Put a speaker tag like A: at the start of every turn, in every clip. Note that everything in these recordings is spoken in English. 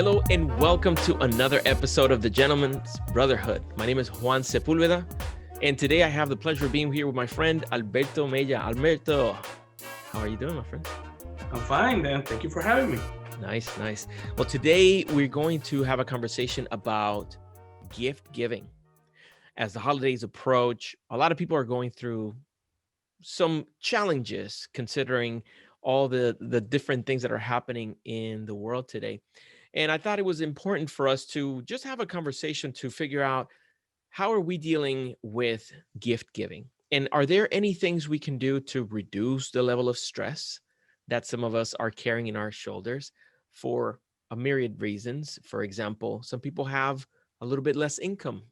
A: Hello and welcome to another episode of the Gentleman's Brotherhood. My name is Juan Sepulveda, and today I have the pleasure of being here with my friend Alberto Mella. Alberto, how are you doing, my friend?
B: I'm fine, Dan. Thank you for having me.
A: Nice. Well, today we're going to have a conversation about gift giving. As the holidays approach, a lot of people are going through some challenges considering all the different things that are happening in the world today. And I thought it was important for us to just have a conversation to figure out how are we dealing with gift giving? And are there any things we can do to reduce the level of stress that some of us are carrying in our shoulders for a myriad reasons? For example, some people have a little bit less income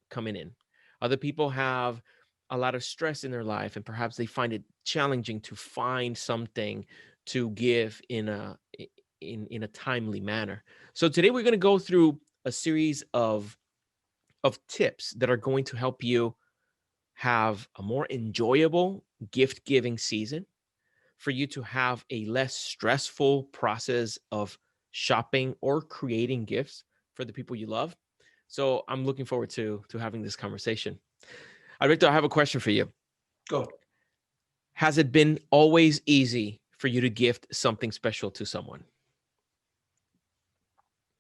A: coming in. Other people have a lot of stress in their life, and perhaps they find it challenging to find something to give in a timely manner. So today we're going to go through a series of tips that are going to help you have a more enjoyable gift giving season, for you to have a less stressful process of shopping or creating gifts for the people you love. So I'm looking forward to having this conversation. Alberto, I have a question for you.
B: Go.
A: Has it been always easy for you to gift something special to someone?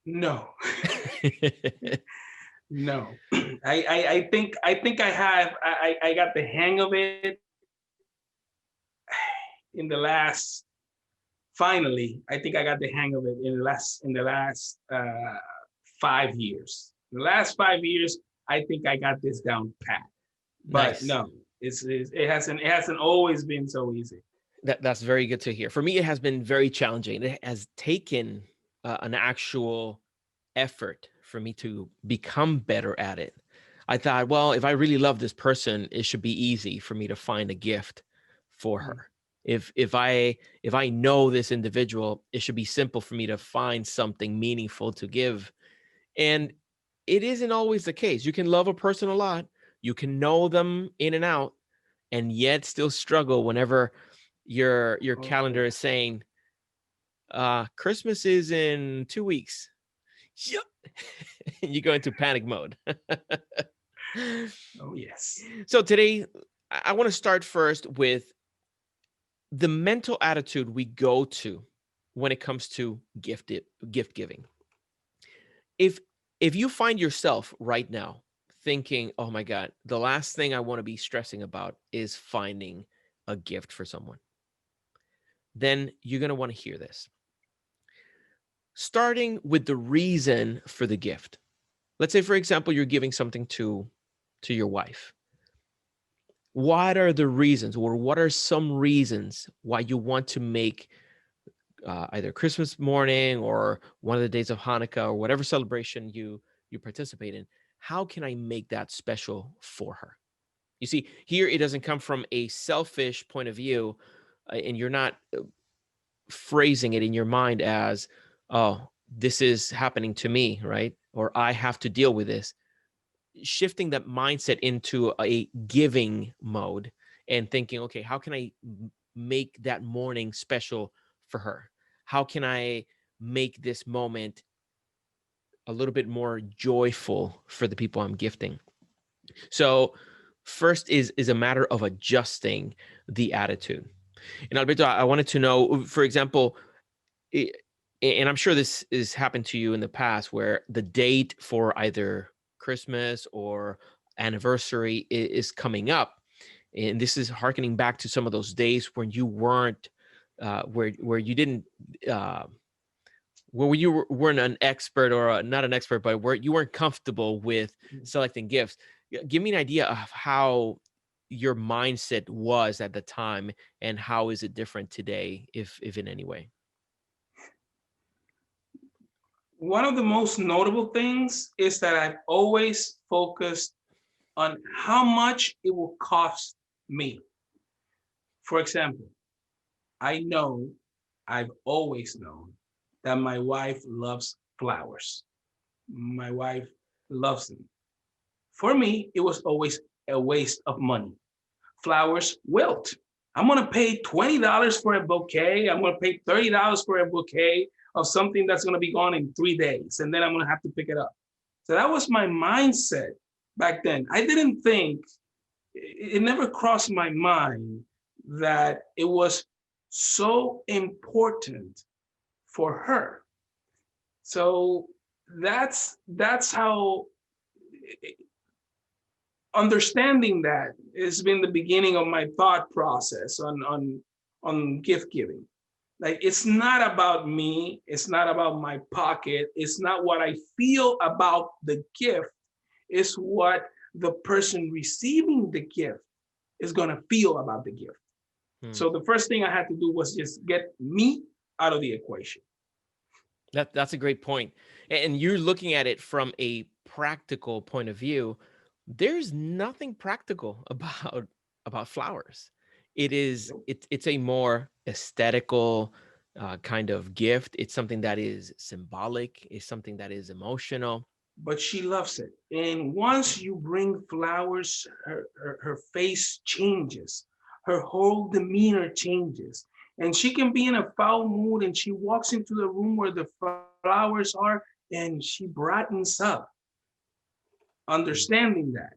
B: No. No. I think I got the hang of it in the last. Finally, I think I got the hang of it in the last 5 years. The last 5 years, I think I got this down pat. But
A: Nice.
B: no, it hasn't always been so easy.
A: That's very good to hear. For me, it has been very challenging. It has taken an actual effort for me to become better at it. I thought, well, if I really love this person, it should be easy for me to find a gift for her. If I know this individual, it should be simple for me to find something meaningful to give. And it isn't always the case. You can love a person a lot, you can know them in and out, and yet still struggle whenever your calendar is saying Christmas is in 2 weeks. Yep. You go into panic mode.
B: Oh, yes.
A: So today, I want to start first with the mental attitude we go to when it comes to gift giving. If you find yourself right now thinking, "Oh my God, the last thing I want to be stressing about is finding a gift for someone," then you're going to want to hear this. Starting with the reason for the gift. Let's say, for example, you're giving something to your wife. What are the reasons, or what are some reasons why you want to make either Christmas morning or one of the days of Hanukkah or whatever celebration you participate in? How can I make that special for her? You see, here it doesn't come from a selfish point of view, and you're not phrasing it in your mind as, oh, this is happening to me, right? Or I have to deal with this. Shifting that mindset into a giving mode and thinking, okay, how can I make that morning special for her? How can I make this moment a little bit more joyful for the people I'm gifting? So first is a matter of adjusting the attitude. And Alberto, I wanted to know, for example, and I'm sure this has happened to you in the past, where the date for either Christmas or anniversary is coming up, and this is harkening back to some of those days when you weren't, where you didn't, where you weren't an expert, or not an expert, but where you weren't comfortable with selecting gifts. Give me an idea of how your mindset was at the time, and how is it different today, if in any way?
B: One of the most notable things is that I've always focused on how much it will cost me. For example, I've always known that my wife loves flowers. My wife loves them. For me, it was always a waste of money. Flowers wilt. I'm going to pay $20 for a bouquet. I'm going to pay $30 for a bouquet of something that's going to be gone in 3 days, and then I'm going to have to pick it up. So that was my mindset back then. I didn't think, it never crossed my mind that it was so important for her. So that's how, understanding that has been the beginning of my thought process on gift giving. Like, it's not about me, it's not about my pocket, it's not what I feel about the gift, it's what the person receiving the gift is going to feel about the gift.
A: Hmm.
B: So the first thing I had to do was just get me out of the equation.
A: That's a great point. And you're looking at it from a practical point of view. There's nothing practical about flowers. It's a more aesthetical kind of gift. It's something that is symbolic. It's something that is emotional.
B: But she loves it. And once you bring flowers, her face changes, her whole demeanor changes. And she can be in a foul mood and she walks into the room where the flowers are and she brightens up, understanding that.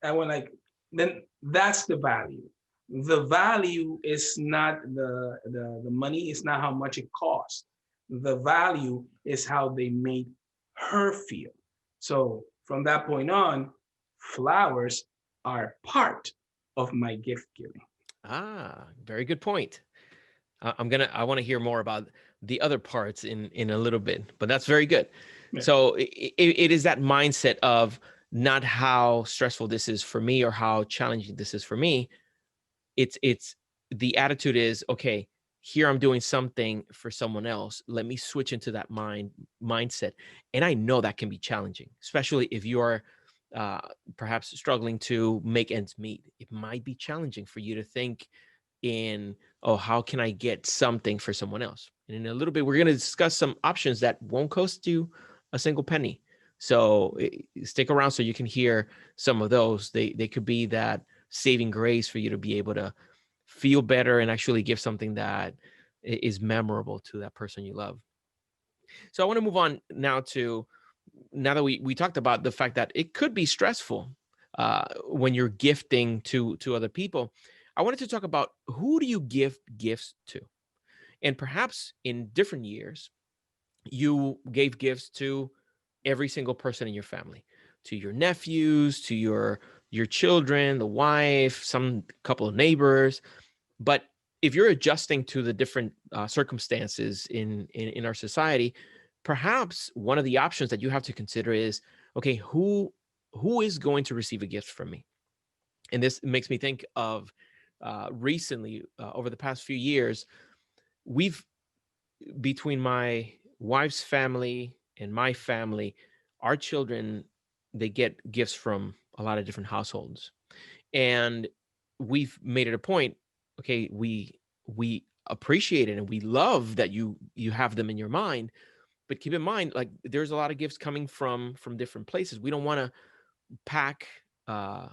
B: And we're like, then that's the value. The value is not the money, it's not how much it costs. The value is how they made her feel. So from that point on, flowers are part of my gift giving.
A: Very good point. I want to hear more about the other parts in a little bit, but that's very good.
B: Yeah.
A: So it is that mindset of not how stressful this is for me or how challenging this is for me. It's the attitude is, okay, here I'm doing something for someone else. Let me switch into that mindset. And I know that can be challenging, especially if you are uh, perhaps struggling to make ends meet. It might be challenging for you to think in, oh, how can I get something for someone else? And in a little bit, we're going to discuss some options that won't cost you a single penny. So stick around so you can hear some of those. They could be that saving grace for you to be able to feel better and actually give something that is memorable to that person you love. So I want to move on now that we talked about the fact that it could be stressful when you're gifting to other people. I wanted to talk about, who do you give gifts to? And perhaps in different years, you gave gifts to every single person in your family, to your nephews, to your children, the wife, some couple of neighbors. But if you're adjusting to the different circumstances in our society, perhaps one of the options that you have to consider is, okay, who is going to receive a gift from me? And this makes me think of recently, over the past few years, we've, between my wife's family and my family, our children, they get gifts from a lot of different households. And we've made it a point, okay, we appreciate it and we love that you have them in your mind, but keep in mind, like, there's a lot of gifts coming from different places. We don't want to pack a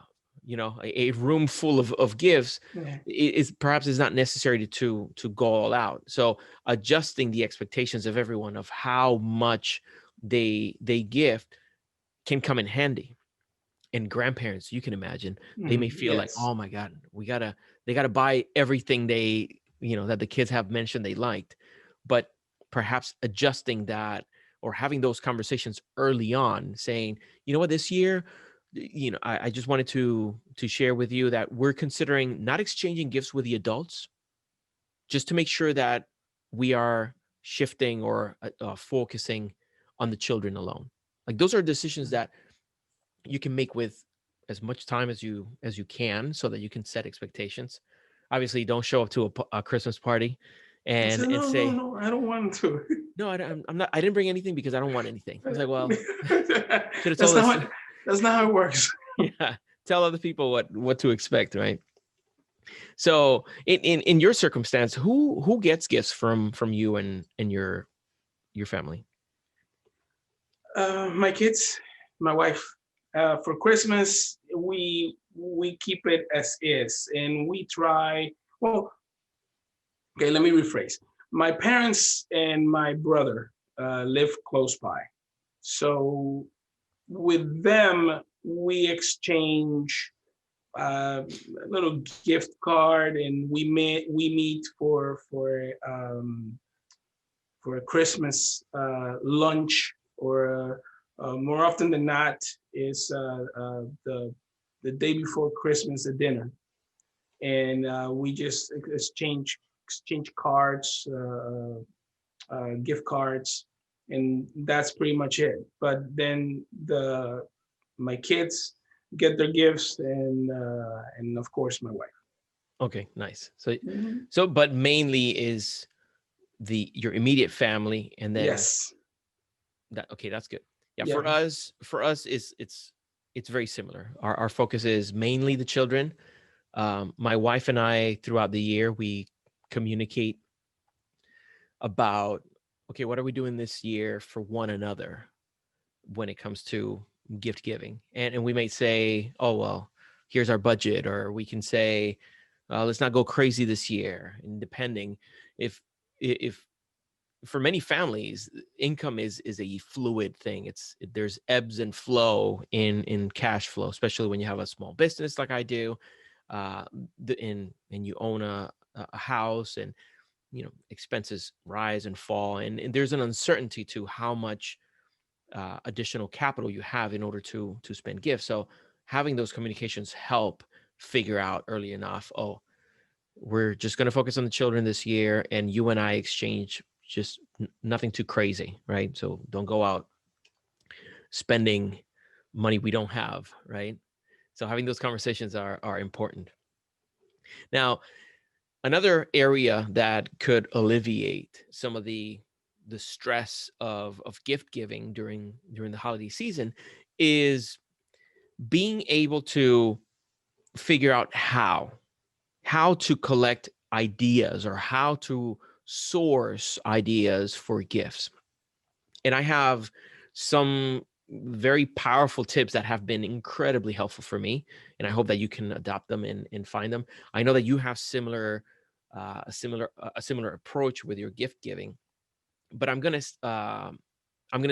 A: room full of gifts.
B: Yeah.
A: Is perhaps is not necessary to go all out. So adjusting the expectations of everyone of how much they gift can come in handy. And grandparents, you can imagine, they may feel like,
B: Yes.
A: oh my god, they gotta buy everything that the kids have mentioned they liked. But perhaps adjusting that, or having those conversations early on, saying, you know what, this year, I just wanted to share with you that we're considering not exchanging gifts with the adults, just to make sure that we are shifting or focusing on the children alone. Like, those are decisions that you can make with as much time as you can, so that you can set expectations. Obviously, don't show up to a Christmas party
B: I said,
A: and
B: no, no,
A: say,
B: no, I don't want to.
A: no, I'm not, I didn't bring anything because I don't want anything. I was like, well, should have
B: that's
A: told
B: not
A: us.
B: what that's not how it works.
A: Yeah, tell other people what to expect, right? So in your circumstance, who gets gifts from you and your family?
B: My kids, my wife. For Christmas, we keep it as is, and we try. Well, okay, let me rephrase. My parents and my brother live close by. So with them, we exchange a little gift card, and we meet for a Christmas lunch, or more often than not is the day before Christmas, a dinner, and we just exchange cards, gift cards, and that's pretty much it. But then the my kids get their gifts, and of course my wife.
A: Okay, nice. So,
B: Mhm.
A: but mainly is your immediate family, and then
B: Yes.
A: that. Okay, that's good. Yeah,
B: Yeah.
A: for us is it's very similar. Our focus is mainly the children. My wife and I, throughout the year, we communicate about, okay, what are we doing this year for one another when it comes to gift giving, and we may say, oh well, here's our budget, or we can say, let's not go crazy this year. And depending, if for many families, income is a fluid thing. There's ebbs and flow in cash flow, especially when you have a small business like I do, uh and you own a house, and expenses rise and fall, and there's an uncertainty to how much additional capital you have in order to spend gifts. So having those communications help figure out early enough, oh, we're just going to focus on the children this year, and you and I exchange just nothing too crazy, right? So don't go out spending money we don't have, right? So having those conversations are important. Now, another area that could alleviate some of the stress of gift giving during the holiday season is being able to figure out how to collect ideas, or how to source ideas for gifts. And I have some very powerful tips that have been incredibly helpful for me, and I hope that you can adopt them and find them. I know that you have a similar approach with your gift giving, but I'm gonna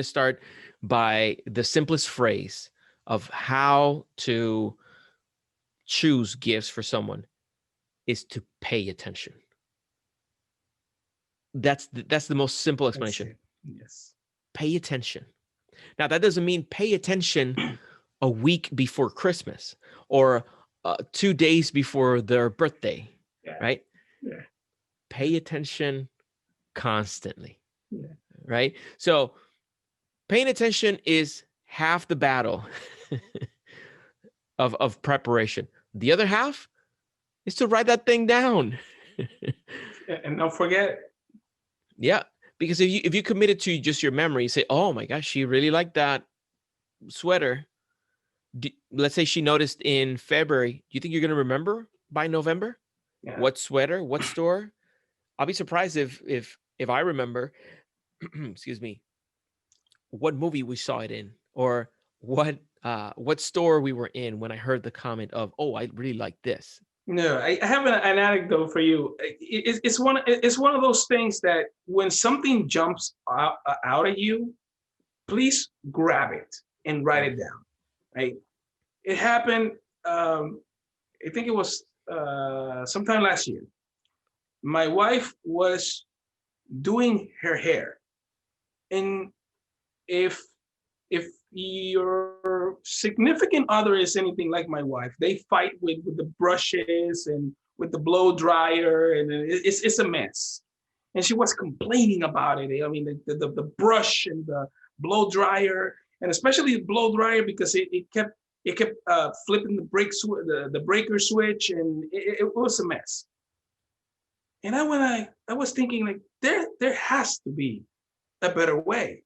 A: start by the simplest phrase of how to choose gifts for someone is to pay attention. That's the most simple
B: That's
A: explanation.
B: it. Yes.
A: Pay attention. Now, that doesn't mean pay attention a week before Christmas, or 2 days before their birthday,
B: Yeah.
A: right?
B: Yeah.
A: Pay attention constantly,
B: Yeah.
A: right? So paying attention is half the battle of preparation. The other half is to write that thing down.
B: And don't forget.
A: Yeah, because if you commit it to just your memory, you say, "Oh my gosh, she really liked that sweater." Let's say she noticed in February. Do you think you're going to remember by November?
B: Yeah.
A: What sweater? What store? I'll be surprised if I remember. Excuse me. What movie we saw it in, or what store we were in when I heard the comment of, "Oh, I really like this."
B: No, I have an anecdote for you. It's one of those things that when something jumps out at you, please grab it and write it down. Right? It happened. Um, I think it was sometime last year. My wife was doing her hair, and if if your significant other is anything like my wife, they fight with the brushes and with the blow dryer, and it's a mess. And she was complaining about it. I mean, the brush and the blow dryer, and especially the blow dryer, because it kept flipping the breaker switch, and it was a mess. And I was thinking, like, there has to be a better way.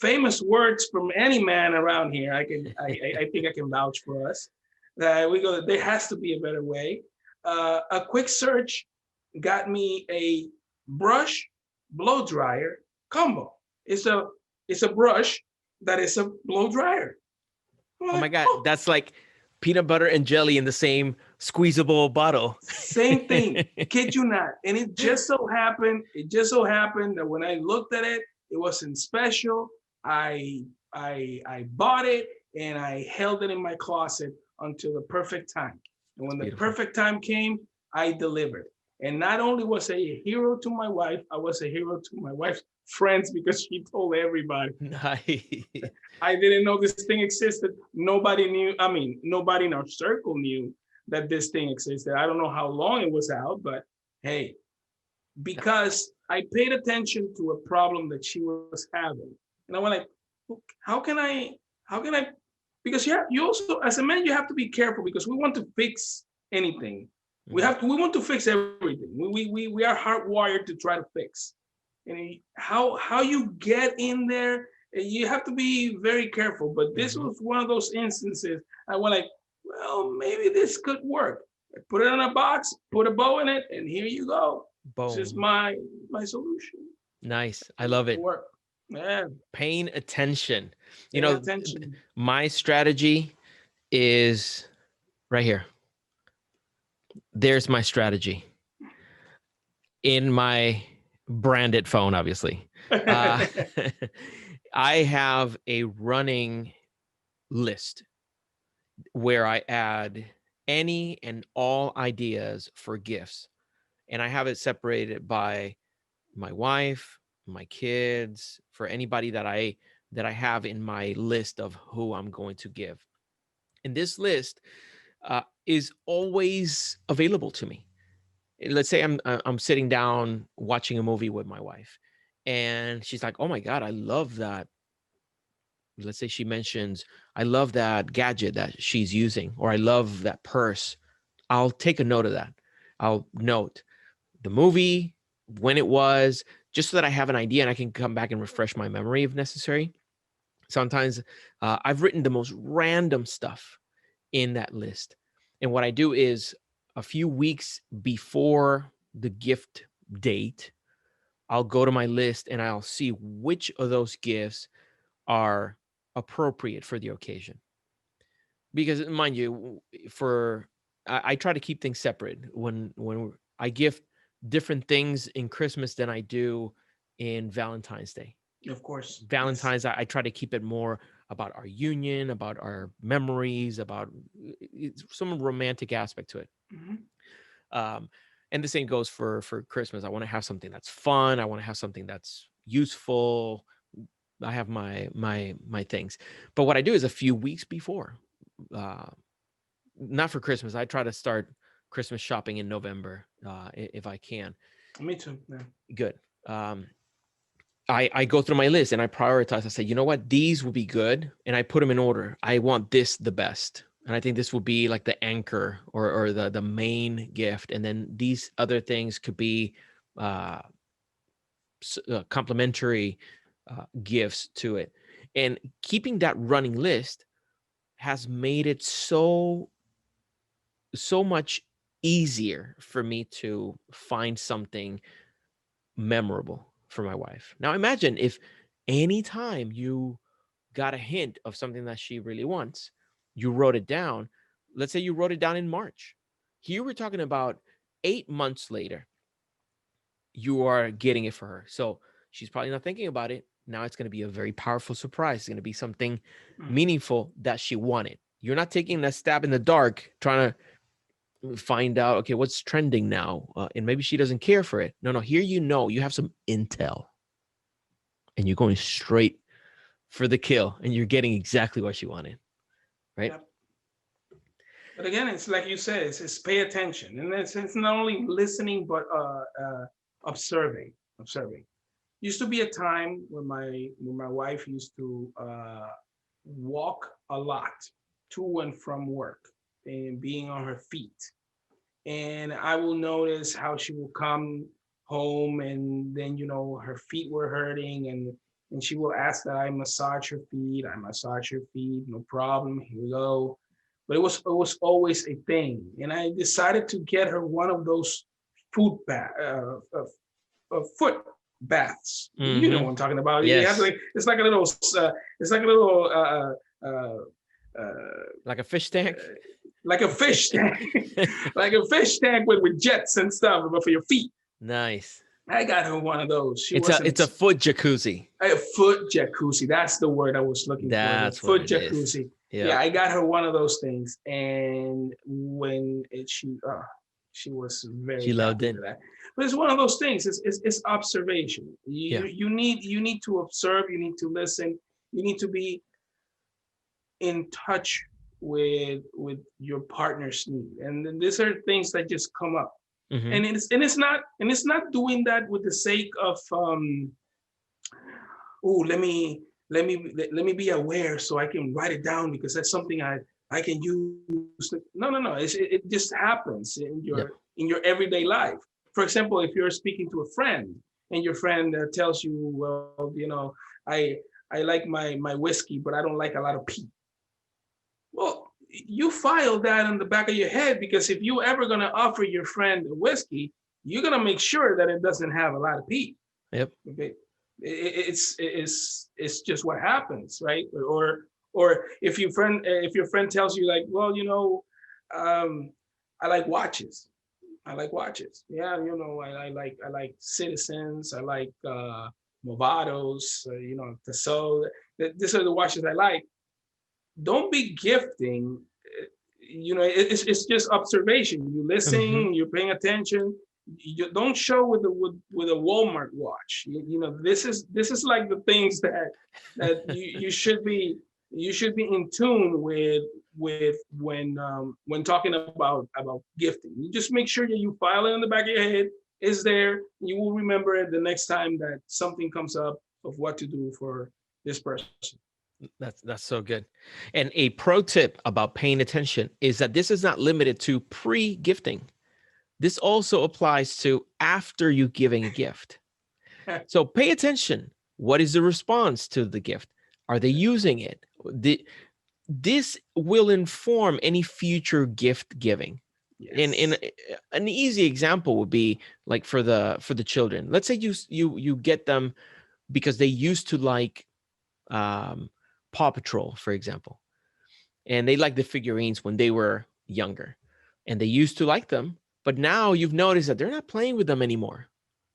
B: Famous words from any man around here. I think I can vouch for us. That we go. There has to be a better way. A quick search got me a brush blow dryer combo. It's a brush that is a blow dryer. I'm
A: Oh my
B: like,
A: God,
B: oh
A: that's like peanut butter and jelly in the same squeezable bottle.
B: Same thing. Kid you not. And it just so happened that when I looked at it, it wasn't special. I bought it and I held it in my closet until the perfect time. And when the
A: Beautiful.
B: perfect time came, I delivered. And not only was I a hero to my wife, I was a hero to my wife's friends because she told everybody.
A: Nice.
B: I didn't know this thing existed. Nobody knew. I mean, nobody in our circle knew that this thing existed. I don't know how long it was out, but hey, because I paid attention to a problem that she was having, and I went like, how can I? How can I? Because you also, as a man, you have to be careful because we want to fix anything. We want to fix everything. We are hardwired to try to fix. And how you get in there, you have to be very careful. But this was one of those instances. I went like, well, maybe this could work. I put it in a box, put a bow in it, and here you go. This is
A: Boom.
B: my solution.
A: Nice. I love it.
B: Work. Yeah,
A: Paying attention. You
B: pay
A: know,
B: attention.
A: my strategy is right here. There's my strategy in my branded phone, obviously. I have a running list where I add any and all ideas for gifts. And I have it separated by my wife, my kids, for anybody that I have in my list of who I'm going to give. And this list is always available to me. Let's say I'm sitting down watching a movie with my wife, and she's like, "Oh my God, I love that." Let's say she mentions, "I love that gadget that she's using," or "I love that purse." I'll take a note of that. I'll note the movie, when it was, just so that I have an idea and I can come back and refresh my memory if necessary. Sometimes I've written the most random stuff in that list. And what I do is a few weeks before the gift date, I'll go to my list and I'll see which of those gifts are appropriate for the occasion. Because mind you, I try to keep things separate. When I gift different things in Christmas than I do in Valentine's Day.
B: Of course. Yes.
A: Valentine's, I try to keep it more about our union, about our memories, about some romantic aspect to it. Um, and the same goes for Christmas. I want to have something that's fun. I want to have something that's useful. I have my things. But what I do is a few weeks before, not for Christmas. I try to start Christmas shopping in November if I can.
B: Me too. Yeah.
A: Good. I go through my list and I prioritize. I say, you know what, these will be good, and I put them in order. I want this the best, and I think this will be like the anchor or the main gift, and then these other things could be complementary gifts to it. And keeping that running list has made it so much easier for me to find something memorable for my wife. Now imagine if anytime you got a hint of something that she really wants, you wrote it down. Let's say you wrote it down in March. Here we're talking about 8 months later, you are getting it for her. So she's probably not thinking about it. Now it's going to be a very powerful surprise. It's going to be something meaningful that she wanted. You're not taking that stab in the dark, trying to find out, okay, what's trending now? And maybe she doesn't care for it. No, here you have some intel. And you're going straight for the kill. And you're getting exactly what she wanted. Right?
B: Yep. But again, it's like you said, it's pay attention. And it's not only listening, but observing. Used to be a time when my wife used to walk a lot to and from work and being on her feet. And I will notice how she will come home and then her feet were hurting and she will ask that I massage her feet. I massage her feet, no problem. Here we go. But it was always a thing, and I decided to get her one of those foot foot baths. You know what I'm talking about.
A: Yes.
B: You have to, it's like a little
A: like a fish tank.
B: like a fish tank, like a fish tank with jets and stuff, but for your feet.
A: Nice.
B: I got her one of those. She
A: It's a foot jacuzzi.
B: a foot jacuzzi. That's the word I was looking for. The
A: That's what
B: foot
A: it is.
B: jacuzzi.
A: Yeah.
B: Yeah, I got her one of those things, and when she was very
A: She loved
B: happy
A: it.
B: with that. But it's one of those things. It's observation.
A: Yeah.
B: You need to observe. You need to listen. You need to be in touch with your partner's need, and then these are things that just come up.
A: Mhm.
B: And it's not doing that with the sake of oh, let me be aware so I can write it down because that's something I can use. No. It just happens
A: Yep.
B: in your everyday life. For example, if you're speaking to a friend and your friend tells you, well, I like my whiskey, but I don't like a lot of peat. Well, you file that on the back of your head because if you ever gonna offer your friend a whiskey, you're gonna make sure that it doesn't have a lot of peat.
A: Yep.
B: Okay, it's just what happens, right? Or if your friend tells you like, well, I like watches. I like watches. Yeah, I like Citizens. I like Movados. Tissot. These are the watches I like. Don't be gifting. It's just observation. You listen.
A: Mhm.
B: You're paying attention. You don't show with a Walmart watch. This is like the things that you should be in tune with when talking about gifting. You just make sure that you file it in the back of your head. Is there? You will remember it the next time that something comes up of what to do for this person.
A: That's so good. And a pro tip about paying attention is that this is not limited to pre-gifting. This also applies to after you giving a gift. So pay attention. What is the response to the gift? Are they using it? This will inform any future gift giving.
B: Yes.
A: In an easy example would be like for the children. Let's say you get them because they used to like Paw Patrol, for example, and they like the figurines when they were younger, and they used to like them, but now you've noticed that they're not playing with them anymore.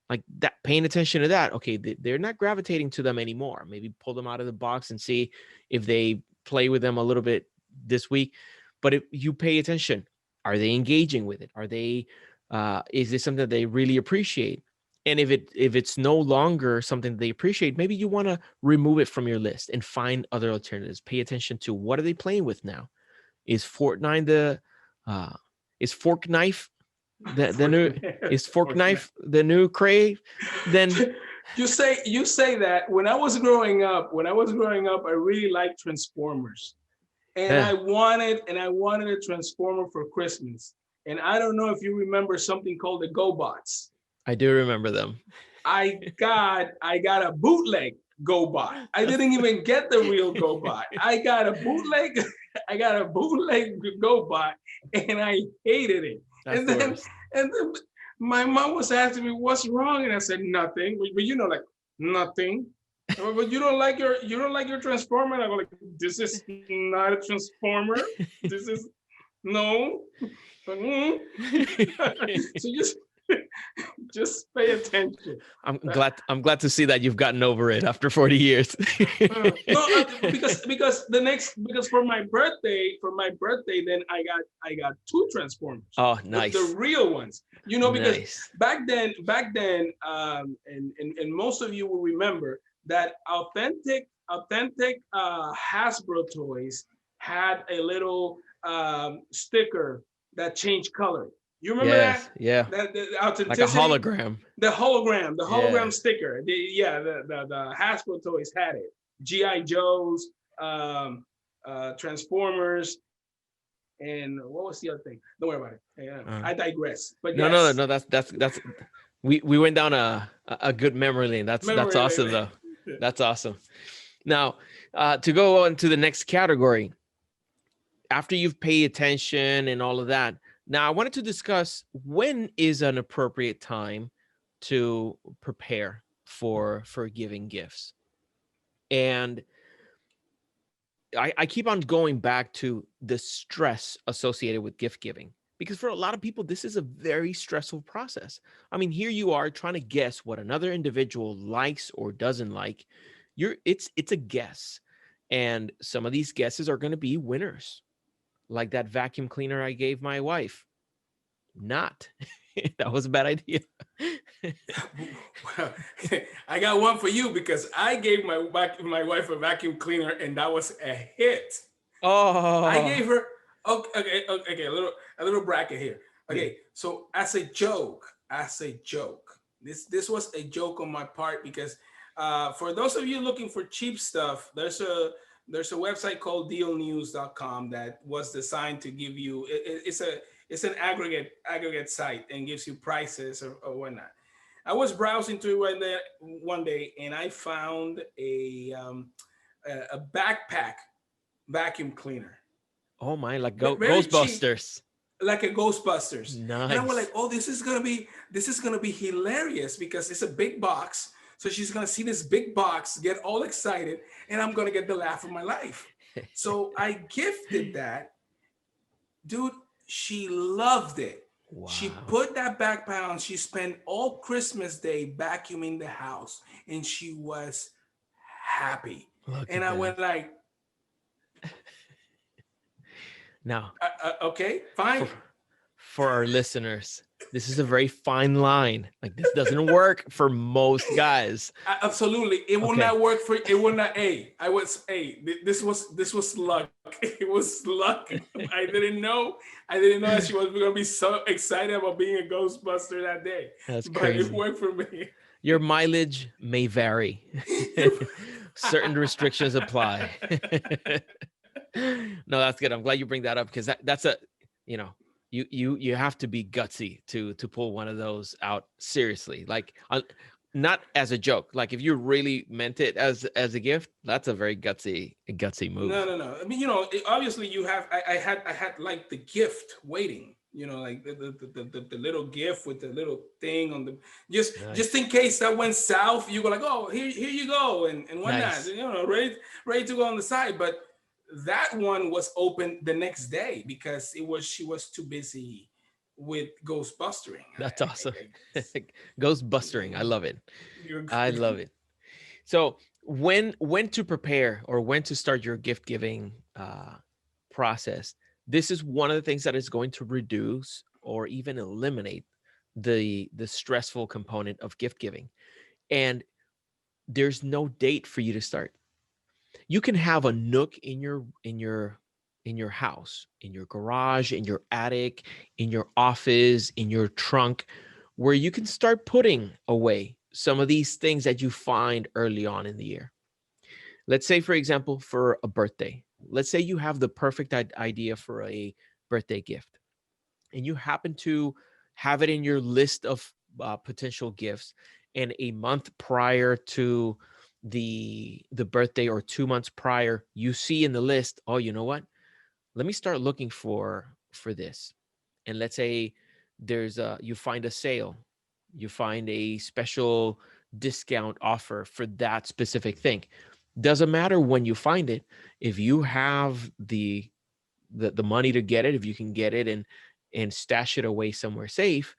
A: Like that, paying attention to that. Okay, they're not gravitating to them anymore. Maybe pull them out of the box and see if they play with them a little bit this week. But if you pay attention, are they engaging with it? Are they? Is this something that they really appreciate? And if it's no longer something that they appreciate, maybe you want to remove it from your list and find other alternatives. Pay attention to what are they playing with now. Is Fortnite is Fork Knife the new is Fork Knife the new crave? Then
B: you say that when I was growing up, I really liked Transformers. And I wanted a Transformer for Christmas. And I don't know if you remember something called the GoBots.
A: I do remember them.
B: I got a bootleg GoBot. I didn't even get the real GoBot. I got a bootleg GoBot, and I hated it. And then my mom was asking me what's wrong, and I said nothing. But like nothing. But you don't like your Transformer? And I go like, this is not a Transformer. This is no. So just pay attention.
A: I'm glad to see that you've gotten over it after 40 years.
B: No, because for my birthday, then I got two Transformers.
A: Oh, nice.
B: The real ones. Because
A: nice.
B: back then, and most of you will remember that authentic Hasbro toys had a little sticker that changed color. You remember that?
A: Yeah.
B: The
A: like a hologram.
B: The hologram sticker. The Hasbro toys had it. G.I. Joes, Transformers, and what was the other thing? Don't worry about it. Yeah, I digress. But
A: no, that's we went down a good memory lane. That's awesome though. That's awesome. Now, to go on to the next category, after you've paid attention and all of that, now I wanted to discuss when is an appropriate time to prepare for giving gifts. And I keep on going back to the stress associated with gift giving, because for a lot of people, this is a very stressful process. I mean, here you are trying to guess what another individual likes or doesn't like. It's a guess. And some of these guesses are going to be winners, like that vacuum cleaner I gave my wife. Not. That was a bad idea.
B: Well, I got one for you because I gave my wife a vacuum cleaner and that was a hit. I
A: Oh,
B: gave her okay, a little bracket here.
A: yeah.
B: Okay, so as a joke, this was a joke on my part because for those of you looking for cheap stuff, there's a website called dealnews.com that was designed to give you it's an aggregate site and gives you prices or whatnot. I was browsing through one day and I found a backpack vacuum cleaner,
A: Oh my, like
B: very cheap,
A: Ghostbusters.
B: like a Ghostbusters. And I was like,
A: Nice.
B: oh, this is gonna be hilarious because it's a big box. So she's gonna see this big box, get all excited, and I'm gonna get the laugh of my life. So I gifted that, dude. She loved it. She
A: Wow.
B: put that backpack on. She spent all Christmas Day vacuuming the house, and she was happy.
A: Look
B: And
A: at
B: I
A: that.
B: went like,
A: Now,
B: okay, fine.
A: for for our listeners, this is a very fine line. Like, this doesn't work for most guys.
B: Absolutely, it will
A: Okay.
B: not work for. It will not. I was. This was luck. It was luck. I didn't know. I didn't know that she was going to be so excited about being a Ghostbuster that day,
A: That's
B: but it
A: crazy.
B: worked for me.
A: Your mileage may vary. Certain restrictions apply. No, that's good. I'm glad you bring that up, because that's a, you know, you have to be gutsy to pull one of those out seriously. Like, not as a joke. Like, if you really meant it as a gift, that's a very gutsy
B: No,
A: move.
B: no, no. I mean, obviously you have. I had like the gift waiting. Like the little gift with the little thing on the just
A: Nice.
B: in case that went south. You go like, oh, here you go, and whatnot.
A: Nice.
B: Ready to go on the side. But that one was open the next day because she was too busy with ghostbustering.
A: That's awesome.
B: I guess.
A: Ghostbustering. I love it.
B: You're
A: I love it. So when to prepare, or when to start your gift giving process, this is one of the things that is going to reduce or even eliminate the stressful component of gift giving. And there's no date for you to start. You can have a nook in your house, in your garage, in your attic, in your office, in your trunk, where you can start putting away some of these things that you find early on in the year. Let's say, for example, for a birthday, let's say you have the perfect idea for a birthday gift, and you happen to have it in your list of potential gifts, and a month prior to the birthday, or 2 months prior, you see in the list, oh, you know what, let me start looking for this. And let's say you find a sale, you find a special discount offer for that specific thing. Doesn't matter when you find it. If you have the money to get it, if you can get it and stash it away somewhere safe,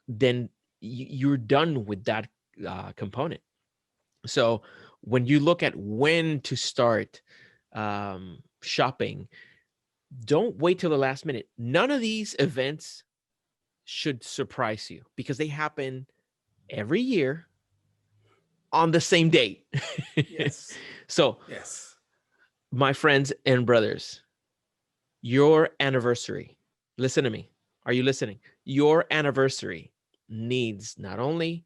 A: then you're done with that component. So when you look at when to start shopping, don't wait till the last minute. None of these events should surprise you, because they happen every year on the same date.
B: Yes.
A: So,
B: Yes.
A: my friends and brothers, your anniversary, listen to me. Are you listening? Your anniversary needs not only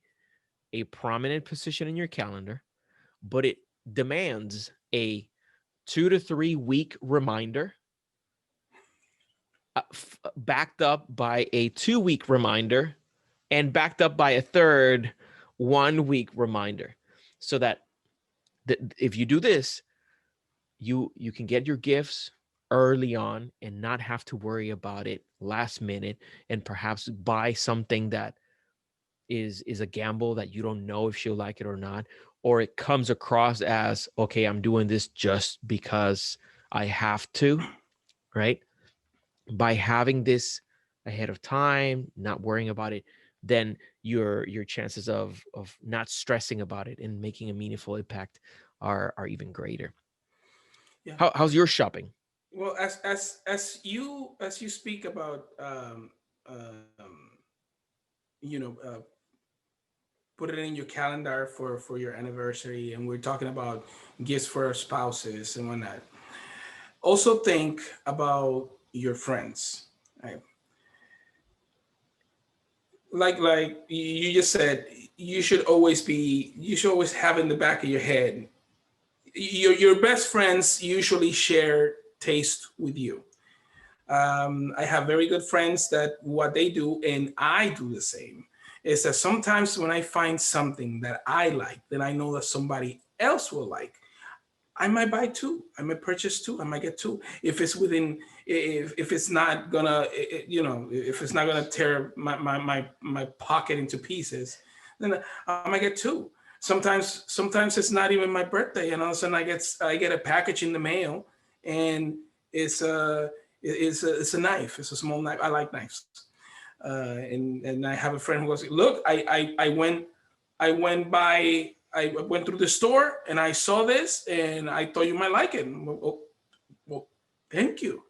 A: a prominent position in your calendar, but it demands a 2 to 3 week reminder, backed up by a 2 week reminder, and backed up by a third 1 week reminder, so that if you do this, you can get your gifts early on and not have to worry about it last minute, and perhaps buy something that is a gamble, that you don't know if she'll like it or not, or it comes across as, okay, I'm doing this just because I have to, right? By having this ahead of time, not worrying about it, then your chances of not stressing about it and making a meaningful impact are even greater.
B: Yeah.
A: How's your shopping?
B: Well, as you speak about um, you know put it in your calendar for your anniversary, and we're talking about gifts for our spouses and whatnot. Also think about your friends. Right? Like you just said, you should always have in the back of your head, your best friends usually share taste with you. I have very good friends that what they do, and I do the same, is that sometimes when I find something that I like, then I know that somebody else will like, I might buy two. I might purchase two. I might get two if it's within, if it's not gonna, if it's not gonna tear my pocket into pieces, then I might get two. Sometimes it's not even my birthday, and all of a sudden I get a package in the mail, and it's a knife. It's a small knife. I like knives, and I have a friend who goes, look, I went through the store and I saw this and I thought you might like it. Well, thank you.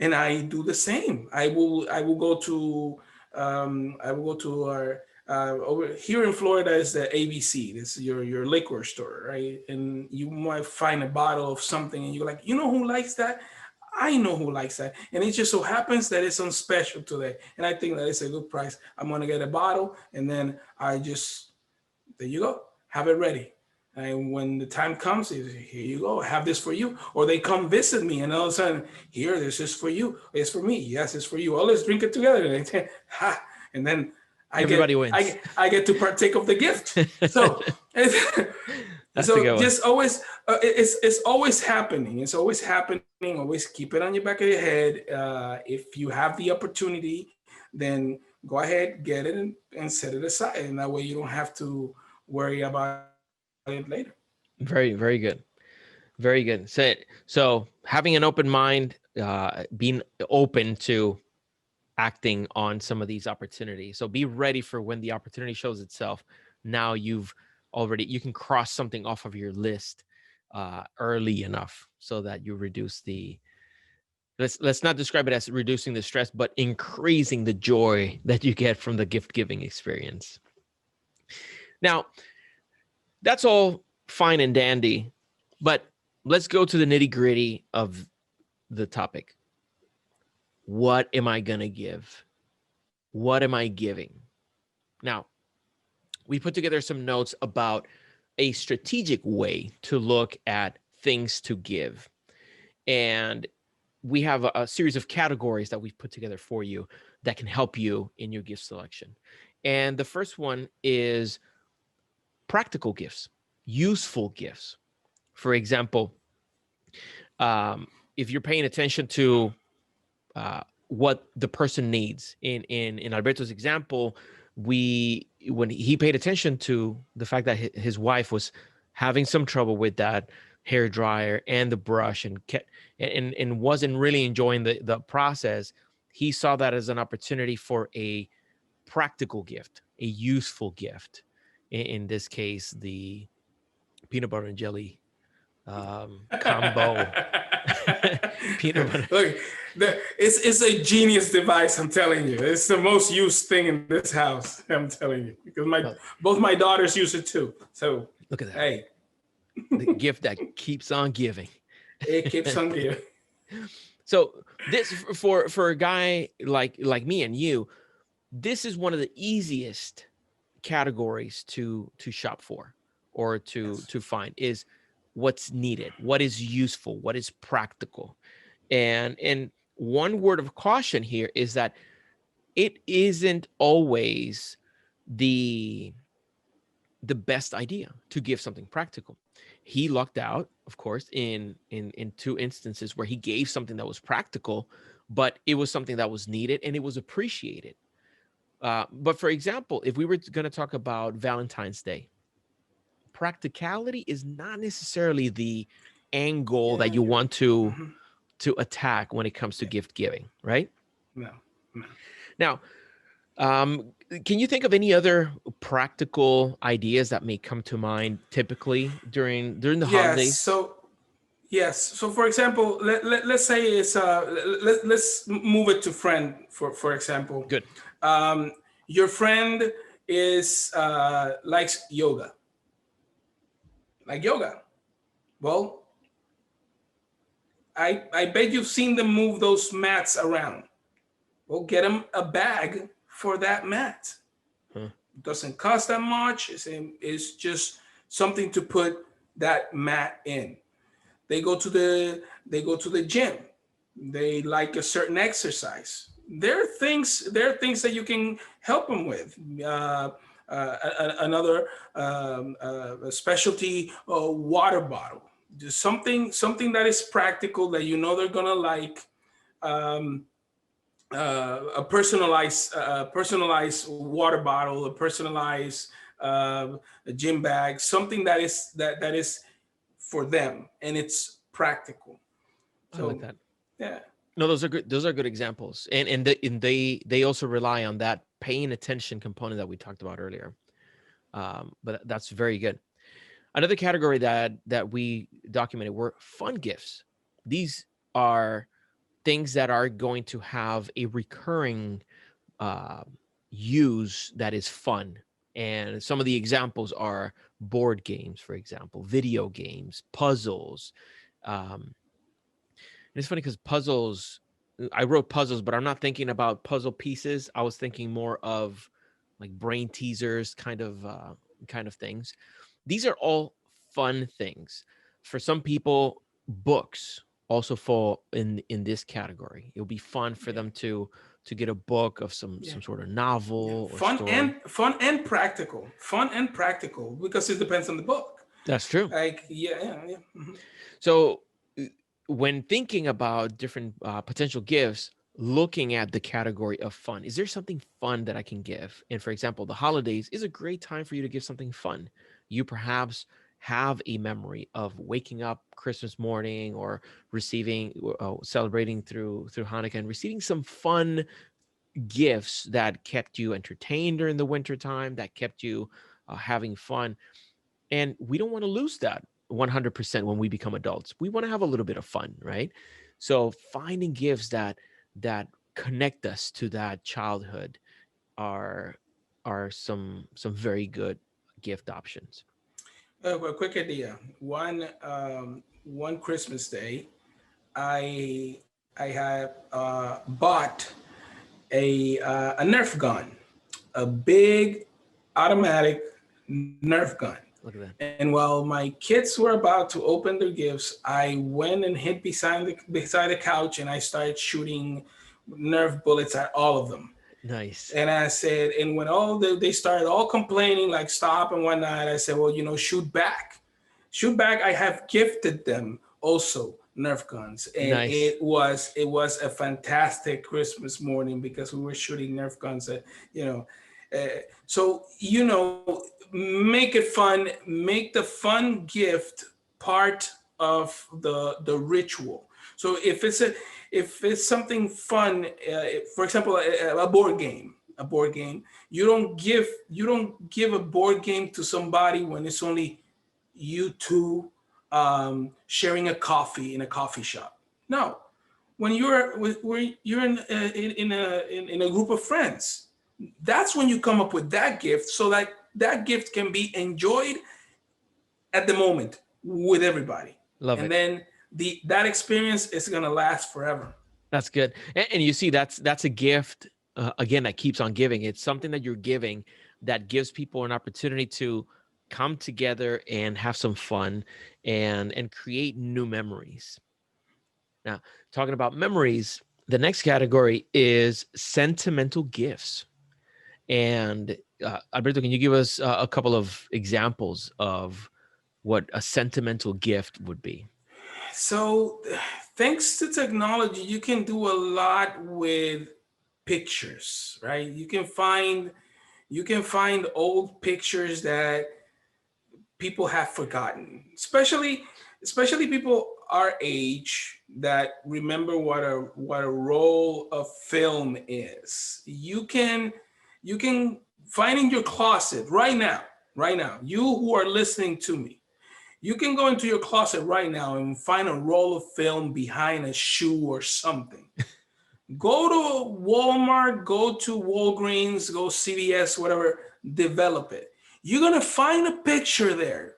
B: And I do the same. I will go to our over here in Florida is the ABC. This is your liquor store, right? And you might find a bottle of something and you're like, you know who likes that? I know who likes that. And it just so happens that it's on special today. And I think that it's a good price. I'm gonna get a bottle and then I just there you go. Have it ready. And when the time comes, here you go. I have this for you. Or they come visit me, and all of a sudden, here, this is for you. It's for me. Yes, it's for you. Oh, let's drink it together. And then I get
A: Everybody wins.
B: I get to partake of the gift. So
A: That's a
B: so
A: good one.
B: just always it's always happening. It's always happening. Always keep it on your back of your head. If you have the opportunity, then go ahead, get it, and set it aside, and that way you don't have to worry about it later.
A: Very, very good. Very good. So having an open mind, being open to acting on some of these opportunities. So be ready for when the opportunity shows itself. Now you can cross something off of your list early enough so that you reduce the, let's not describe it as reducing the stress, but increasing the joy that you get from the gift giving experience. Now, that's all fine and dandy, but let's go to the nitty gritty of the topic. What am I going to give? What am I giving? Now, we put together some notes about a strategic way to look at things to give. And we have a series of categories that we've put together for you that can help you in your gift selection. And the first one is practical gifts, useful gifts. For example, if you're paying attention to what the person needs, in Alberto's example, when he paid attention to the fact that his wife was having some trouble with that hair dryer and the brush and wasn't really enjoying the process, he saw that as an opportunity for a practical gift, a useful gift. In this case, the peanut butter and jelly combo. Peanut butter.
B: Look, it's a genius device. I'm telling you, it's the most used thing in this house. I'm telling you, because
A: Oh,
B: both my daughters use it too. So
A: look at that.
B: hey,
A: The gift that keeps on giving.
B: it keeps on giving.
A: So this, for a guy like me and you, this is one of the easiest categories to shop for, or to
B: Yes.
A: find, is what's needed, what is useful, what is practical. And one word of caution here is that it isn't always the best idea to give something practical. He lucked out, of course, in two instances where he gave something that was practical, but it was something that was needed and it was appreciated. But for example, if we were going to talk about Valentine's Day, practicality is not necessarily the angle that
B: Yeah,
A: you want
B: mhm,
A: to attack when it comes to
B: yeah,
A: gift giving, right?
B: no, no.
A: Now, can you think of any other practical ideas that may come to mind typically during the
B: Yes.
A: holidays?
B: So yes. So for example, let's say it's let's move it to friend for example.
A: Good.
B: Um, your friend is likes yoga, like yoga. Well, I bet you've seen them move those mats around. Well, get them a bag for that mat.
A: Huh.
B: It doesn't cost that much. It's just something to put that mat in. They go to the gym. They like a certain exercise. There are things that you can help them with. Another a specialty water bottle, just something that is practical that you know they're gonna like. Um, a personalized water bottle, a personalized uh, a gym bag, something that is for them and it's practical.
A: I like
B: So
A: that.
B: yeah,
A: No, those are good. Those are good examples, and they also rely on that paying attention component that we talked about earlier. But that's very good. Another category that we documented were fun gifts. These are things that are going to have a recurring uh, use that is fun. And some of the examples are board games, for example, video games, puzzles. Um, and it's funny because puzzles, I wrote puzzles, but I'm not thinking about puzzle pieces. I was thinking more of like brain teasers, kind of things. These are all fun things. For some people, books also fall in this category. It'll be fun for
B: yeah,
A: them to get a book of
B: yeah,
A: some sort of
B: yeah.
A: novel or story.
B: Fun and practical because it depends on the book.
A: That's true.
B: Like yeah, yeah, yeah. Mhm.
A: So, when thinking about different potential gifts, looking at the category of fun, is there something fun that I can give? And for example, the holidays is a great time for you to give something fun. You perhaps have a memory of waking up Christmas morning or receiving, celebrating through Hanukkah and receiving some fun gifts that kept you entertained during the winter time, that kept you having fun. And we don't want to lose that 100% when we become adults. We want to have a little bit of fun, right? So finding gifts that connect us to that childhood are some very good gift options.
B: A quick idea. One Christmas day, I had bought a Nerf gun, a big automatic Nerf gun.
A: Look at that.
B: And while my kids were about to open their gifts, I went and hid beside the couch and I started shooting Nerf bullets at all of them.
A: Nice.
B: And I said, and when they started all complaining, like stop and whatnot, I said, well, shoot back, shoot back. I have gifted them also Nerf guns, and
A: Nice.
B: it was a fantastic Christmas morning because we were shooting Nerf guns at you know. So make it fun. Make the fun gift part of the ritual. So if it's something fun, for example, a board game, you don't give a board game to somebody when it's only you two sharing a coffee in a coffee shop. No, when you're in a group of friends, that's when you come up with that gift, so that that gift can be enjoyed at the moment with everybody,
A: Love
B: and
A: it.
B: then the that experience is gonna last forever.
A: That's good. And you see, that's a gift again that keeps on giving. It's something that you're giving that gives people an opportunity to come together and have some fun and create new memories. Now, talking about memories, the next category is sentimental gifts. And Alberto, can you give us a couple of examples of what a sentimental gift would be?
B: So, thanks to technology, you can do a lot with pictures, right? You can find old pictures that people have forgotten, especially people our age that remember what a roll of film is. You can find in your closet right now, you who are listening to me, you can go into your closet right now and find a roll of film behind a shoe or something. Go to Walmart, go to Walgreens, go CVS, whatever, develop it. You're gonna find a picture there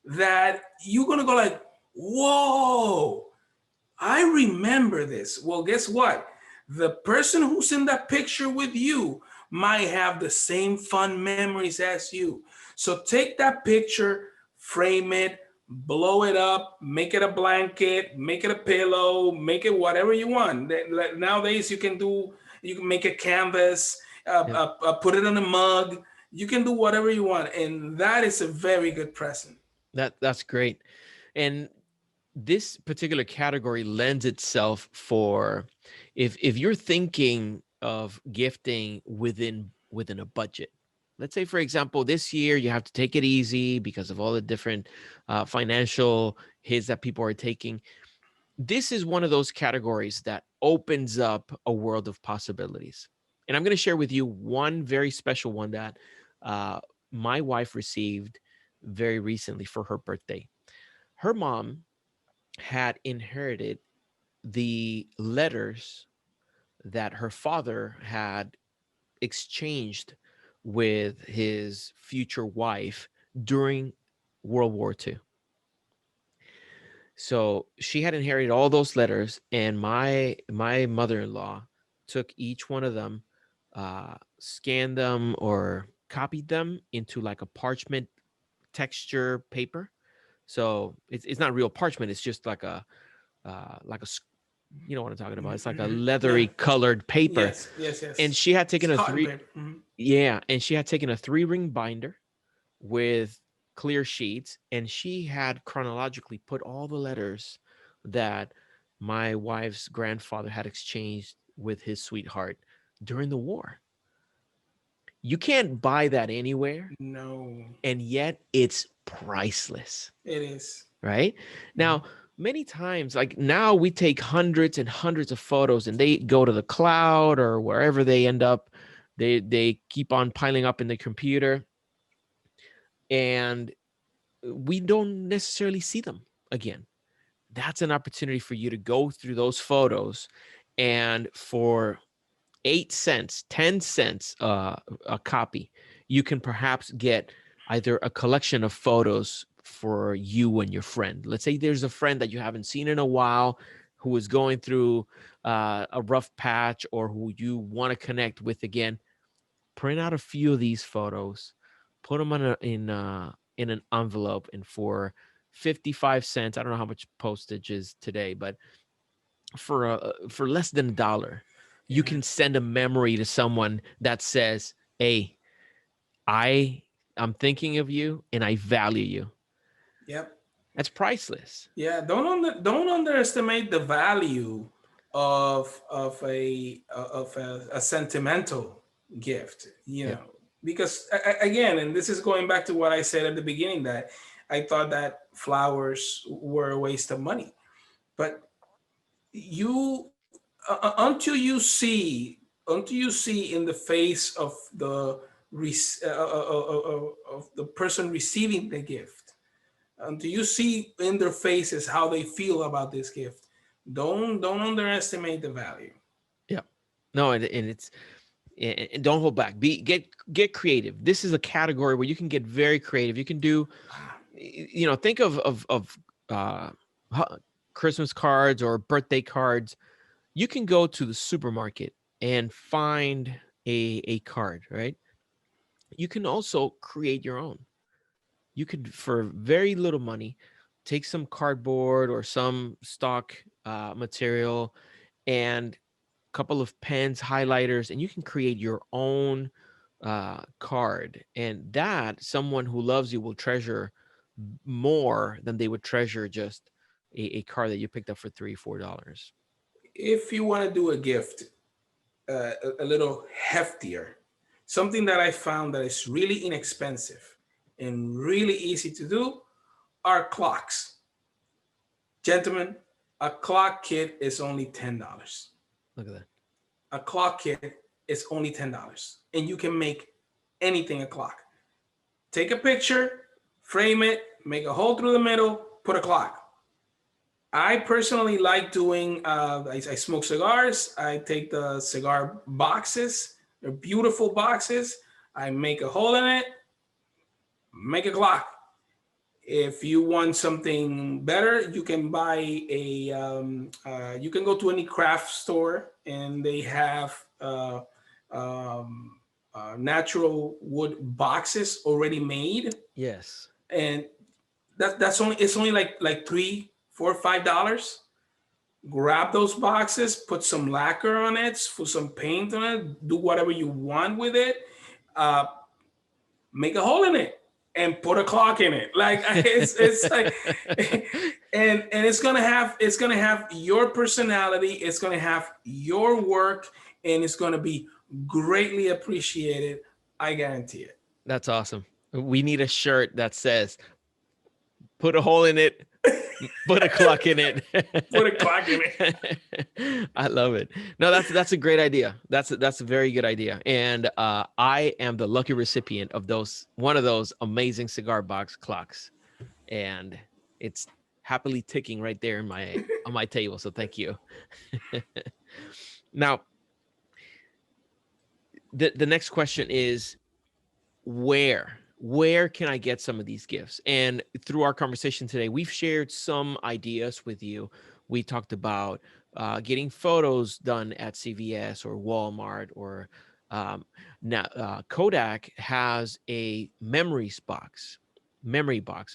B: that you're gonna go like, whoa, I remember this. Well, guess what? The person who's in that picture with you might have the same fun memories as you. So take that picture, frame it, blow it up, make it a blanket, make it a pillow, make it whatever you want. Nowadays, you can make a canvas,
A: Yep.
B: put it on a mug. You can do whatever you want. And that is a very good present.
A: That's great. And this particular category lends itself for if you're thinking of gifting within a budget. Let's say, for example, this year you have to take it easy because of all the different financial hits that people are taking. This is one of those categories that opens up a world of possibilities. And I'm going to share with you one very special one that uh, my wife received very recently for her birthday. Her mom had inherited the letters that her father had exchanged with his future wife during World War II. So she had inherited all those letters, and my mother-in-law took each one of them, scanned them or copied them into like a parchment texture paper. So it's not real parchment; it's just like a you know what I'm talking about. It's like a
B: Yeah.
A: leathery colored paper.
B: Yes. Yes.
A: And
B: Yes.
A: she had
B: It's
A: taken a
B: cotton
A: three,
B: paper.
A: yeah, and she had taken a 3-ring binder with clear sheets, and she had chronologically put all the letters that my wife's grandfather had exchanged with his sweetheart during the war. You can't buy that anywhere,
B: No,
A: and yet it's priceless.
B: it is.
A: Right?
B: Mhm.
A: Now, many times, like now we take hundreds and hundreds of photos and they go to the cloud or wherever they end up. They keep on piling up in the computer and we don't necessarily see them again. That's an opportunity for you to go through those photos and for 8 cents, 10 cents a copy, you can perhaps get either a collection of photos for you and your friend. Let's say there's a friend that you haven't seen in a while who is going through a rough patch or who you want to connect with again. Print out a few of these photos, put them in an envelope, and for 55 cents, I don't know how much postage is today, but for less than $1, you
B: Yeah.
A: can send a memory to someone that says, "Hey, I I'm thinking of you and I value you."
B: Yep.
A: That's priceless.
B: Yeah. Don't underestimate the value of a sentimental gift.
A: Yep.
B: Because again, and this is going back to what I said at the beginning, that I thought that flowers were a waste of money, but you until you see in the face of the person receiving the gift, until you see in their faces how they feel about this gift, don't underestimate the value.
A: Yep. No, and it's and don't hold back. Get creative. This is a category where you can get very creative. You can do, think of uh, hu- Christmas cards or birthday cards. You can go to the supermarket and find a card, right? You can also create your own. You could, for very little money, take some cardboard or some stock material and a couple of pens, highlighters, and you can create your own card. And that someone who loves you will treasure more than they would treasure just a card that you picked up for $3, $4.
B: If you want to do a gift a little heftier, something that I found that is really inexpensive, and really easy to do are clocks. Gentlemen, a clock kit is only $10.
A: Look at that.
B: A clock kit is only $10. And you can make anything a clock. Take a picture, frame it, make a hole through the middle, put a clock. I personally like doing, I smoke cigars. I take the cigar boxes, they're beautiful boxes. I make a hole in it, make a clock. If you want something better, you can buy you can go to any craft store and they have natural wood boxes already made.
A: Yes.
B: And it's only like $3, $4, $5. Grab those boxes, put some lacquer on it, put some paint on it, do whatever you want with it. Uh, Make a hole in it and put a clock in it. Like it's like, and it's gonna have your personality. It's gonna have your work, and it's gonna be greatly appreciated. I guarantee it.
A: That's awesome. We need a shirt that says, "Put a hole in it, put a clock in it."
B: Put a clock in it.
A: I love it. No, that's a great idea. That's a very good idea. And I am the lucky recipient of one of those amazing cigar box clocks, and it's happily ticking right there on my table. So thank you. Now, the next question is, where can I get some of these gifts? And through our conversation today, we've shared some ideas with you. We talked about getting photos done at CVS or Walmart, or now Kodak has a memory box.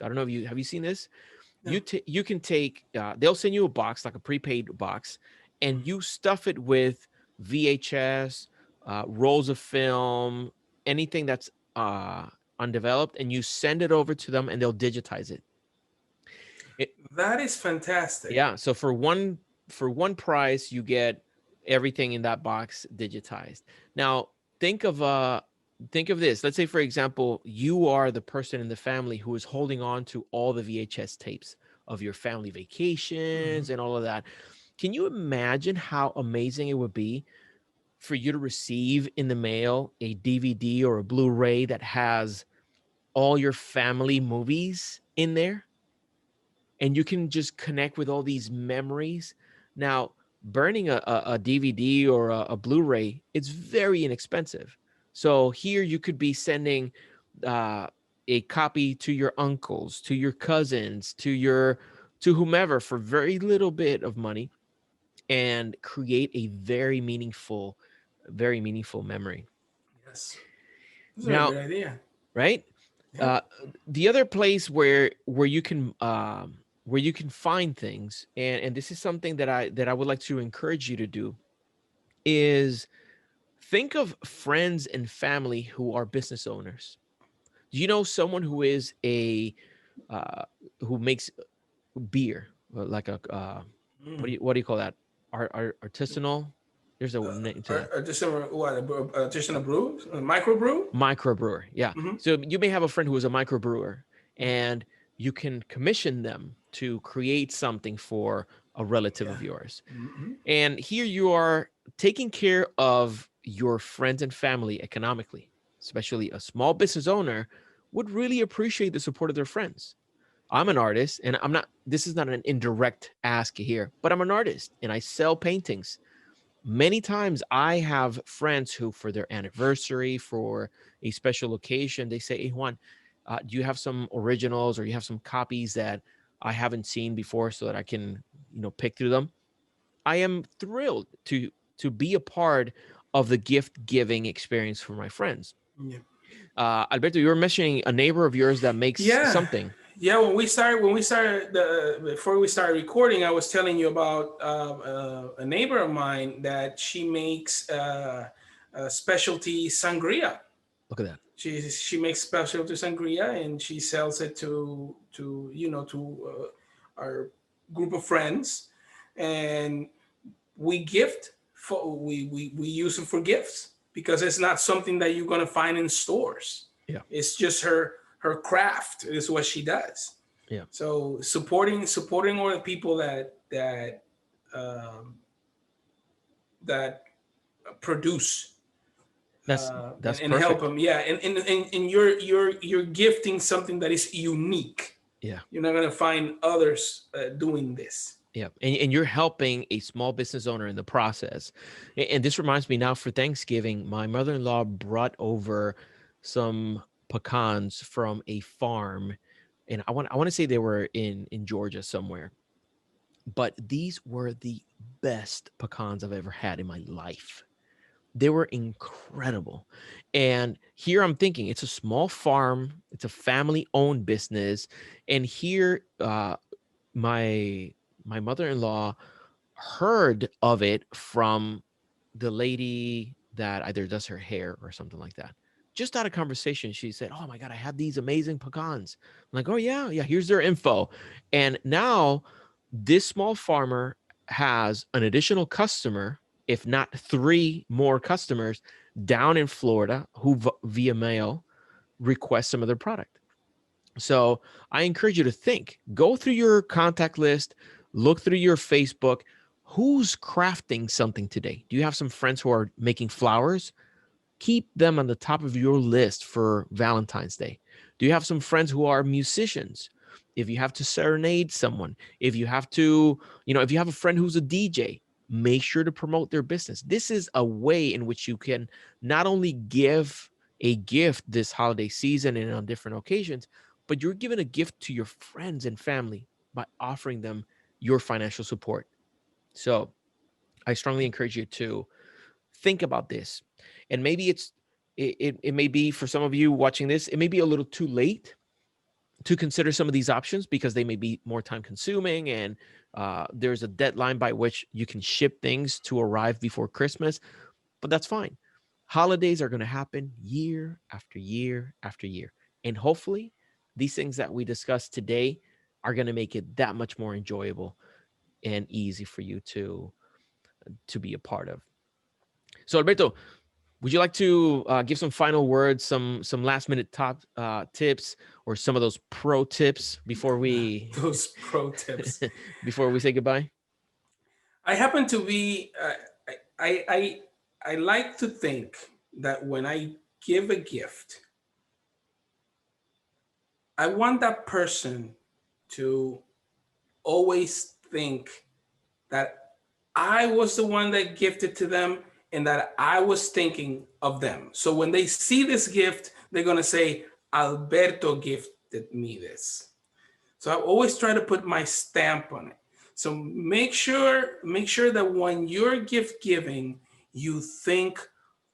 A: I don't know if have you seen this?
B: No.
A: You can take, they'll send you a box, like a prepaid box, and you stuff it with VHS, rolls of film, anything that's undeveloped, and you send it over to them and they'll digitize it.
B: That is fantastic.
A: Yeah. So for one price, you get everything in that box digitized. Now think of this. Let's say, for example, you are the person in the family who is holding on to all the VHS tapes of your family vacations and all of that. Can you imagine how amazing it would be for you to receive in the mail a DVD or a Blu-ray that has all your family movies in there? And you can just connect with all these memories. Now, burning a DVD or a Blu-ray, it's very inexpensive. So here you could be sending a copy to your uncles, to your cousins, to whomever for very little bit of money, and create a very meaningful memory.
B: Yes, that's a very
A: Now,
B: good idea.
A: right?
B: Yeah.
A: The other place where you can find things, and this is something that I would like to encourage you to do, is think of friends and family who are business owners. Do you know someone who is who makes beer, like a what do you call that? Artisanal. There's a name to that.
B: Just a brew, a microbrew.
A: Microbrewer. Yeah.
B: Mm-hmm.
A: So you may have a friend who is a microbrewer, and you can commission them to create something for a relative of yours.
B: Mm-hmm.
A: And here you are taking care of your friends and family economically. Especially a small business owner would really appreciate the support of their friends. I'm an artist, and this is not an indirect ask here, but I'm an artist and I sell paintings. Many times I have friends who, for their anniversary, for a special occasion, they say, "Hey, Juan, do you have some originals, or you have some copies that I haven't seen before so that I can, pick through them?" I am thrilled to be a part of the gift giving experience for my friends.
B: Yeah.
A: Alberto, you were mentioning a neighbor of yours that makes something.
B: Yeah, when we started before we started recording, I was telling you about a neighbor of mine that she makes a specialty sangria.
A: Look at that.
B: She makes specialty sangria, and she sells it to our group of friends, and we we use them for gifts because it's not something that you're gonna find in stores.
A: Yeah.
B: It's just her her craft is what she does.
A: Yeah.
B: So supporting all the people um, that produce
A: That's
B: and help
A: perfect.
B: them. Yeah, and you're gifting something that is unique.
A: Yeah.
B: You're not gonna find others doing this.
A: Yeah. And you're helping a small business owner in the process. And this reminds me now for Thanksgiving, my mother-in-law brought over some pecans from a farm. And I want to say they were in Georgia somewhere. But these were the best pecans I've ever had in my life. They were incredible. And here I'm thinking it's a small farm, it's a family-owned business. And here my my mother-in-law heard of it from the lady that either does her hair or something like that. Just out of conversation, she said, "Oh my God, I had these amazing pecans." I'm like, "Oh yeah, yeah, here's their info." And now this small farmer has an additional customer, if not three more customers down in Florida who via mail request some of their product. So I encourage you to go through your contact list, look through your Facebook. Who's crafting something today? Do you have some friends who are making flowers? Keep them on the top of your list for Valentine's Day. Do you have some friends who are musicians? If you have to serenade someone, if you have to, if you have a friend who's a DJ, make sure to promote their business. This is a way in which you can not only give a gift this holiday season and on different occasions, but you're giving a gift to your friends and family by offering them your financial support. So I strongly encourage you to think about this. And maybe it may be for some of you watching this, it may be a little too late to consider some of these options because they may be more time consuming, and there's a deadline by which you can ship things to arrive before Christmas, but that's fine. Holidays are going to happen year after year after year. And hopefully these things that we discussed today are going to make it that much more enjoyable and easy for you to be a part of. So Alberto, would you like to give some final words, some last minute top tips, or some of those pro tips before we
B: Those pro tips.
A: before we say goodbye?
B: I happen to be. I, I I like to think that when I give a gift, I want that person to always think that I was the one that gifted to them and that I was thinking of them. So when they see this gift, they're going to say, Alberto gifted me this. So I always try to put my stamp on it. So make sure that when you're gift giving, you think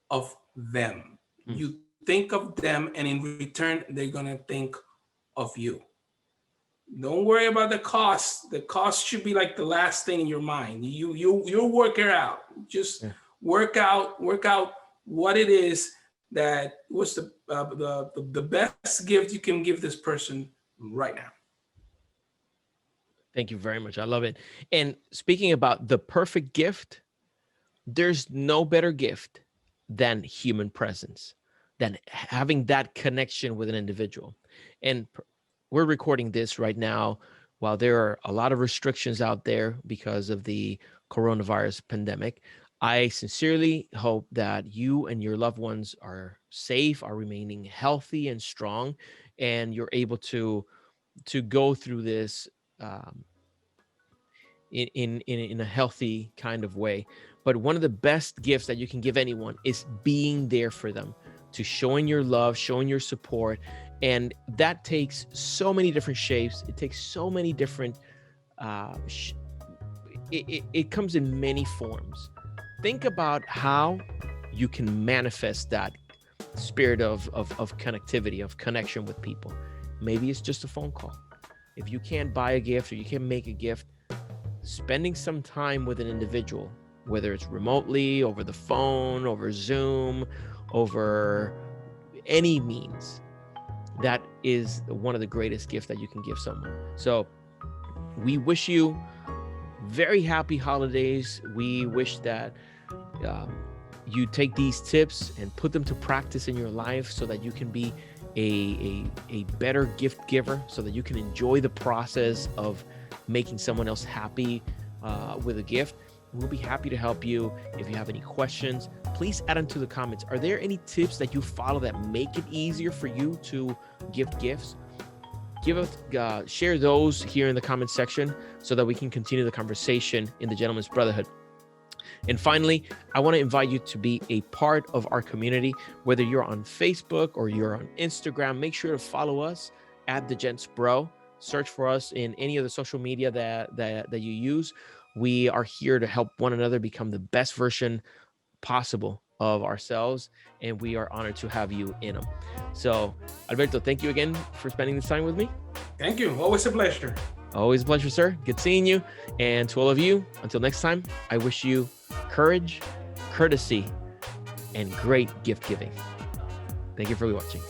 B: of them.
A: Mm.
B: You think of them, and in return, they're gonna think of you. Don't worry about the cost. The cost should be like the last thing in your mind. You'll work it out. Just
A: Yeah.
B: work out what it is that was the best gift you can give this person right now.
A: Thank you very much. I love it. And speaking about the perfect gift, there's no better gift than human presence, than having that connection with an individual. And we're recording this right now while there are a lot of restrictions out there because of the coronavirus pandemic. I sincerely hope that you and your loved ones are safe, are remaining healthy and strong, and you're able to go through this um, in a healthy kind of way. But one of the best gifts that you can give anyone is being there for them, to showing your love, showing your support. And that takes so many different shapes. It takes so many different it comes in many forms. Think about how you can manifest that spirit of connectivity, of connection with people. Maybe it's just a phone call. If you can't buy a gift or you can't make a gift, spending some time with an individual, whether it's remotely, over the phone, over Zoom, over any means, that is one of the greatest gifts that you can give someone. So we wish you very happy holidays. We wish that you take these tips and put them to practice in your life so that you can be a better gift giver so that you can enjoy the process of making someone else happy with a gift. We'll be happy to help you. If you have any questions, please add them to the comments. Are there any tips that you follow that make it easier for you to give gifts? Share those here in the comment section so that we can continue the conversation in the Gentleman's Brotherhood. And finally, I want to invite you to be a part of our community. Whether you're on Facebook or you're on Instagram, make sure to follow us at the Gents Bro. Search for us in any of the social media that you use. We are here to help one another become the best version possible of ourselves, and we are honored to have you in them. So, Alberto, thank you again for spending this time with me.
B: Thank you. Always a pleasure.
A: Always a pleasure, sir. Good seeing you. And to all of you, until next time, I wish you courage, courtesy, and great gift giving. Thank you for watching.